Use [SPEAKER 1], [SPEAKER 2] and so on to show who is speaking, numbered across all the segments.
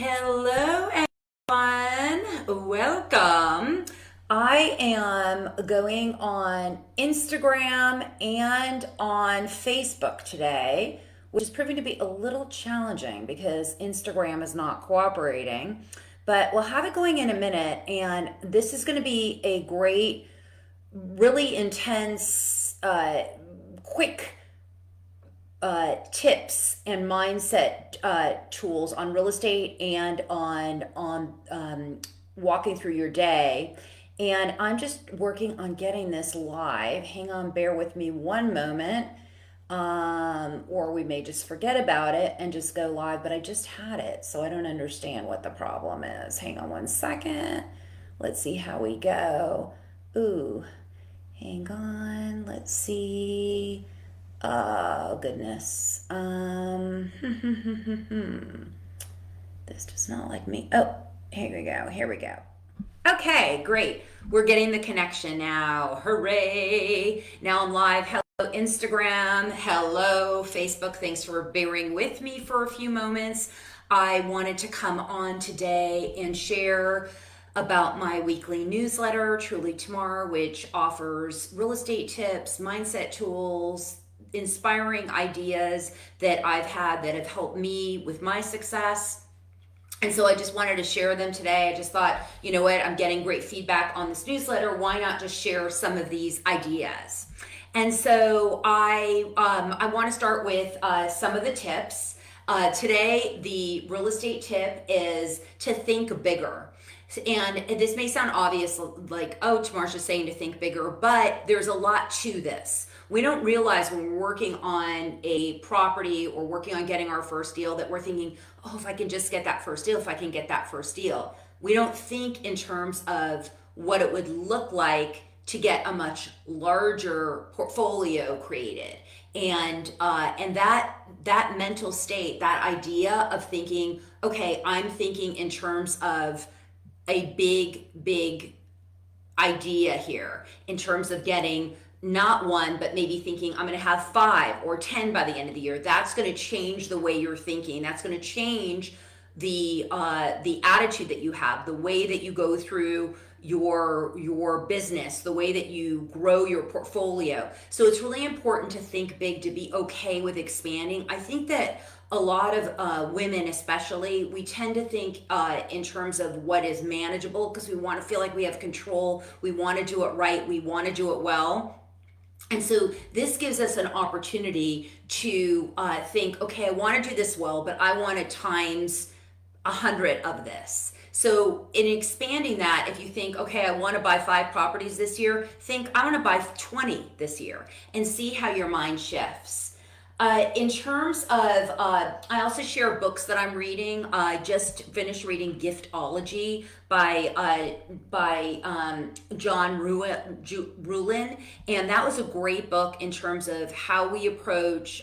[SPEAKER 1] Hello, everyone. Welcome. I am going on Instagram and on Facebook today, which is proving to be a little challenging because Instagram is not cooperating. But we'll have it going in a minute, and this is going to be a great, really intense, quick tips and mindset tools on real estate and on walking through your day. And I'm just working on getting this live. Hang on, bear with me one moment. Or we may just forget about it and just go live, but I just had it, so I don't understand what the problem is. Hang on one second. Let's see how we go. Ooh, hang on. Let's see. Oh, goodness. This does not like me. Oh, here we go. Here we go. Okay, great. We're getting the connection now. Hooray. Now I'm live. Hello, Instagram. Hello, Facebook. Thanks for bearing with me for a few moments. I wanted to come on today and share about my weekly newsletter, Truly Tamar, which offers real estate tips, mindset tools, inspiring ideas that I've had that have helped me with my success. And so I just wanted to share them today. I just thought, you know what, I'm getting great feedback on this newsletter. Why not just share some of these ideas? And so I want to start with some of the tips. Today, the real estate tip is to think bigger. And this may sound obvious, like, oh, Tamar's just saying to think bigger, but there's a lot to this. We don't realize when we're working on a property or working on getting our first deal that we're thinking, oh, if I can just get that first deal, if I can get that first deal. We don't think in terms of what it would look like to get a much larger portfolio created. And that mental state, that idea of thinking, okay, I'm thinking in terms of a big idea here in terms of getting not one, but maybe thinking I'm going to have 5 or 10 by the end of the year. That's going to change the way you're thinking. That's going to change the attitude that you have, the way that you go through your business, the way that you grow your portfolio. So it's really important to think big, to be okay with expanding. I think that a lot of women especially, we tend to think in terms of what is manageable because we want to feel like we have control. We want to do it right. We want to do it well. And so this gives us an opportunity to think, okay, I want to do this well, but I want to times 100 of this. So in expanding that, if you think, okay, I want to buy 5 properties this year, think I want to buy 20 this year and see how your mind shifts. In terms of, I also share books that I'm reading. I just finished reading Giftology by John Ruhlin, and that was a great book in terms of how we approach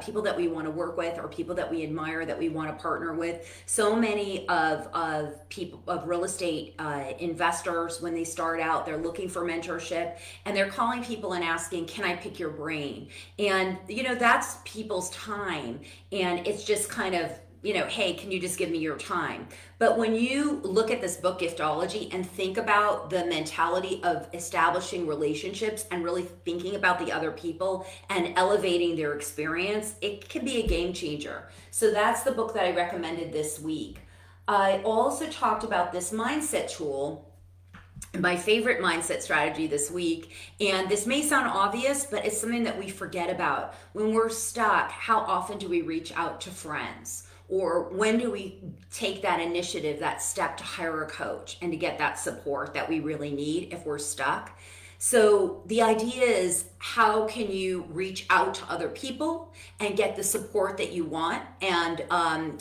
[SPEAKER 1] people that we want to work with or people that we admire, that we want to partner with. So many of people, of real estate investors, when they start out, they're looking for mentorship and they're calling people and asking, can I pick your brain? And, you know, that's people's time. And it's just kind of, you know, hey, can you just give me your time? But when you look at this book, Giftology, and think about the mentality of establishing relationships and really thinking about the other people and elevating their experience, it can be a game changer. So that's the book that I recommended this week. I also talked about this mindset tool, my favorite mindset strategy this week. And this may sound obvious, but it's something that we forget about. When we're stuck, how often do we reach out to friends? Or when do we take that initiative, that step to hire a coach and to get that support that we really need if we're stuck? So the idea is, how can you reach out to other people and get the support that you want and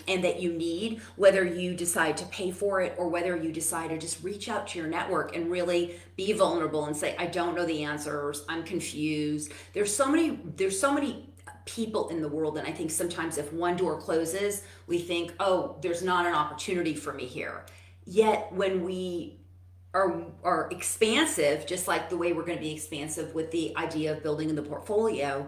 [SPEAKER 1] that you need, whether you decide to pay for it or whether you decide to just reach out to your network and really be vulnerable and say, I don't know the answers, I'm confused. There's so many people in the world, and I think sometimes if one door closes, we think, oh, there's not an opportunity for me here. Yet when we are expansive, just like the way we're going to be expansive with the idea of building in the portfolio,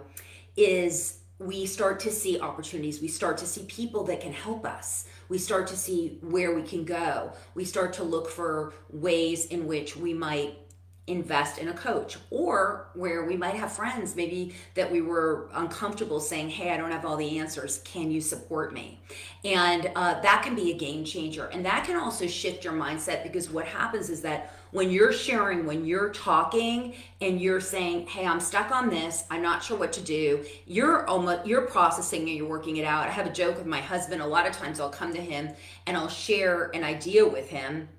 [SPEAKER 1] is we start to see opportunities. We start to see people that can help us. We start to see where we can go. We start to look for ways in which we might invest in a coach, or where we might have friends maybe that we were uncomfortable saying, hey, I don't have all the answers, can you support me? And that can be a game changer, and that can also shift your mindset, because what happens is that when you're sharing, when you're talking and you're saying, hey, I'm stuck on this, I'm not sure what to do, you're processing and you're working it out. I have a joke with my husband. A lot of times I'll come to him and I'll share an idea with him,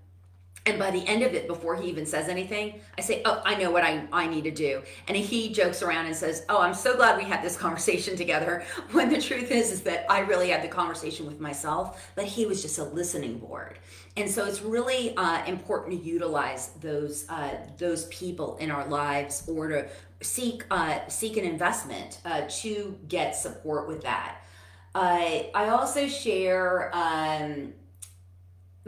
[SPEAKER 1] and by the end of it, before he even says anything, I say, oh, I know what I need to do. And he jokes around and says, oh, I'm so glad we had this conversation together. When the truth is that I really had the conversation with myself, but he was just a listening board. And so it's really important to utilize those people in our lives, or to seek an investment to get support with that. I also share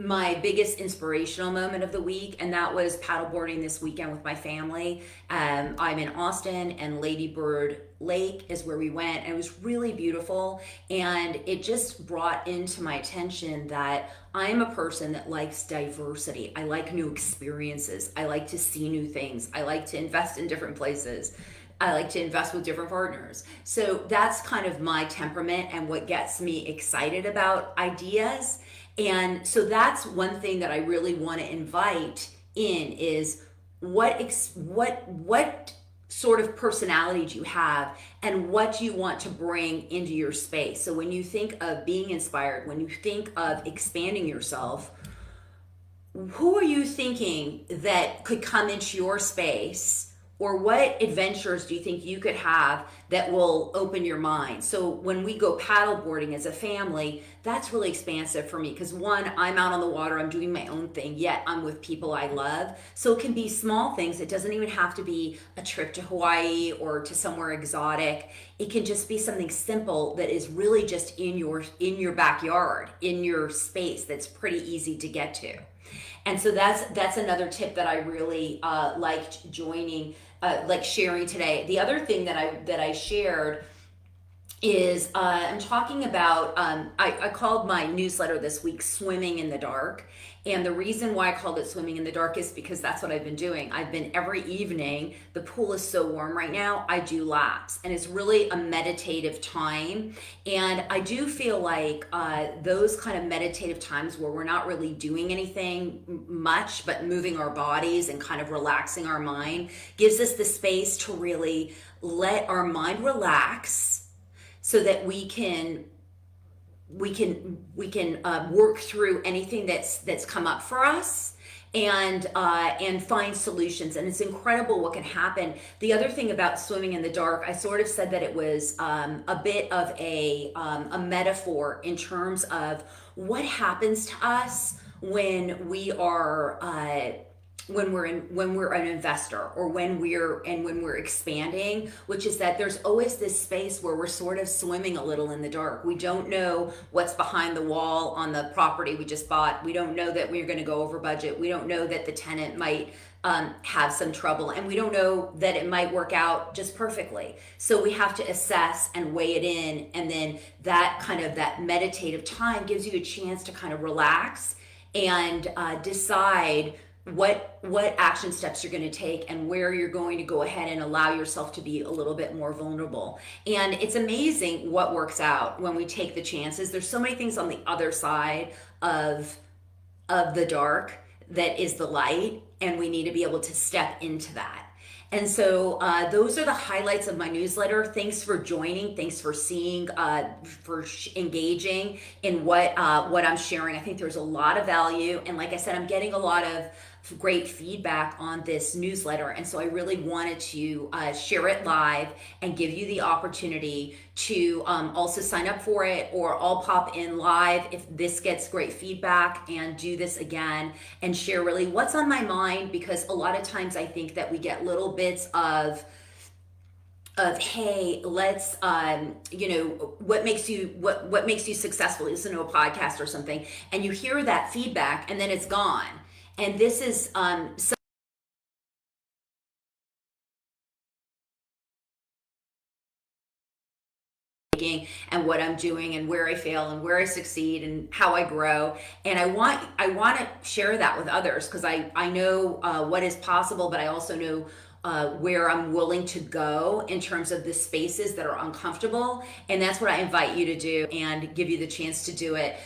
[SPEAKER 1] my biggest inspirational moment of the week, and that was paddleboarding this weekend with my family. I'm in Austin, and Lady Bird Lake is where we went, and it was really beautiful. And it just brought into my attention that I am a person that likes diversity. I like new experiences. I like to see new things. I like to invest in different places. I like to invest with different partners. So that's kind of my temperament and what gets me excited about ideas. And so that's one thing that I really want to invite in, is what sort of personality do you have, and what do you want to bring into your space? So when you think of being inspired, when you think of expanding yourself, who are you thinking that could come into your space? Or what adventures do you think you could have that will open your mind? So when we go paddleboarding as a family, that's really expansive for me, because one, I'm out on the water, I'm doing my own thing, yet I'm with people I love. So it can be small things. It doesn't even have to be a trip to Hawaii or to somewhere exotic. It can just be something simple that is really just in your backyard, in your space, that's pretty easy to get to. And so that's another tip that I really liked joining, like sharing today. The other thing that I shared is I'm talking about, I called my newsletter this week Swimming in the Dark. And the reason why I called it Swimming in the Dark is because that's what I've been doing. I've been every evening, the pool is so warm right now, I do laps. And it's really a meditative time. And I do feel like those kind of meditative times where we're not really doing anything much, but moving our bodies and kind of relaxing our mind, gives us the space to really let our mind relax, so that we can work through anything that's come up for us, and find solutions. And it's incredible what can happen. The other thing about swimming in the dark, I sort of said that it was a bit of a metaphor in terms of what happens to us when we are when we're an investor, or when we're expanding, which is that there's always this space where we're sort of swimming a little in the dark. We don't know what's behind the wall on the property we just bought. We don't know that we're going to go over budget. We don't know that the tenant might have some trouble, and we don't know that it might work out just perfectly. So we have to assess and weigh it in, and then that meditative time gives you a chance to kind of relax and decide what action steps you're going to take, and where you're going to go ahead and allow yourself to be a little bit more vulnerable. And it's amazing what works out when we take the chances. There's so many things on the other side of the dark that is the light, and we need to be able to step into that. And so those are the highlights of my newsletter. Thanks for joining. Thanks for seeing, engaging in what I'm sharing. I think there's a lot of value. And like I said, I'm getting a lot of great feedback on this newsletter. And so I really wanted to share it live and give you the opportunity to also sign up for it, or I'll pop in live if this gets great feedback, and do this again and share really what's on my mind. Because a lot of times I think that we get little bits of hey, let's what makes you successful, listen to a podcast or something, and you hear that feedback and then it's gone. And this is and what I'm doing and where I fail and where I succeed and how I grow. And I want to share that with others, because I know what is possible, but I also know where I'm willing to go in terms of the spaces that are uncomfortable. And that's what I invite you to do, and give you the chance to do it,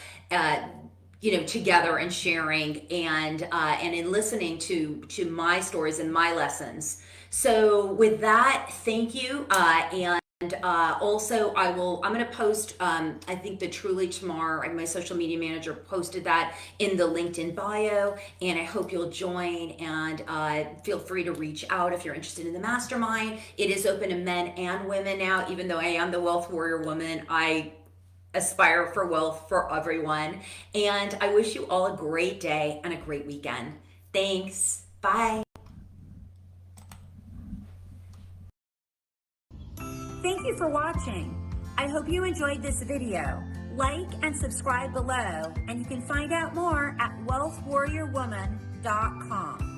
[SPEAKER 1] together, and sharing, and in listening to my stories and my lessons. So with that, thank you. And also, I'm going to post, I think the Truly Tamar, my social media manager, posted that in the LinkedIn bio, and I hope you'll join, and feel free to reach out if you're interested in the mastermind. It is open to men and women now. Even though I am the Wealth Warrior woman, I aspire for wealth for everyone. And I wish you all a great day and a great weekend. Thanks. Bye.
[SPEAKER 2] Thank you for watching. I hope you enjoyed this video. Like and subscribe below, and you can find out more at wealthwarriorwoman.com.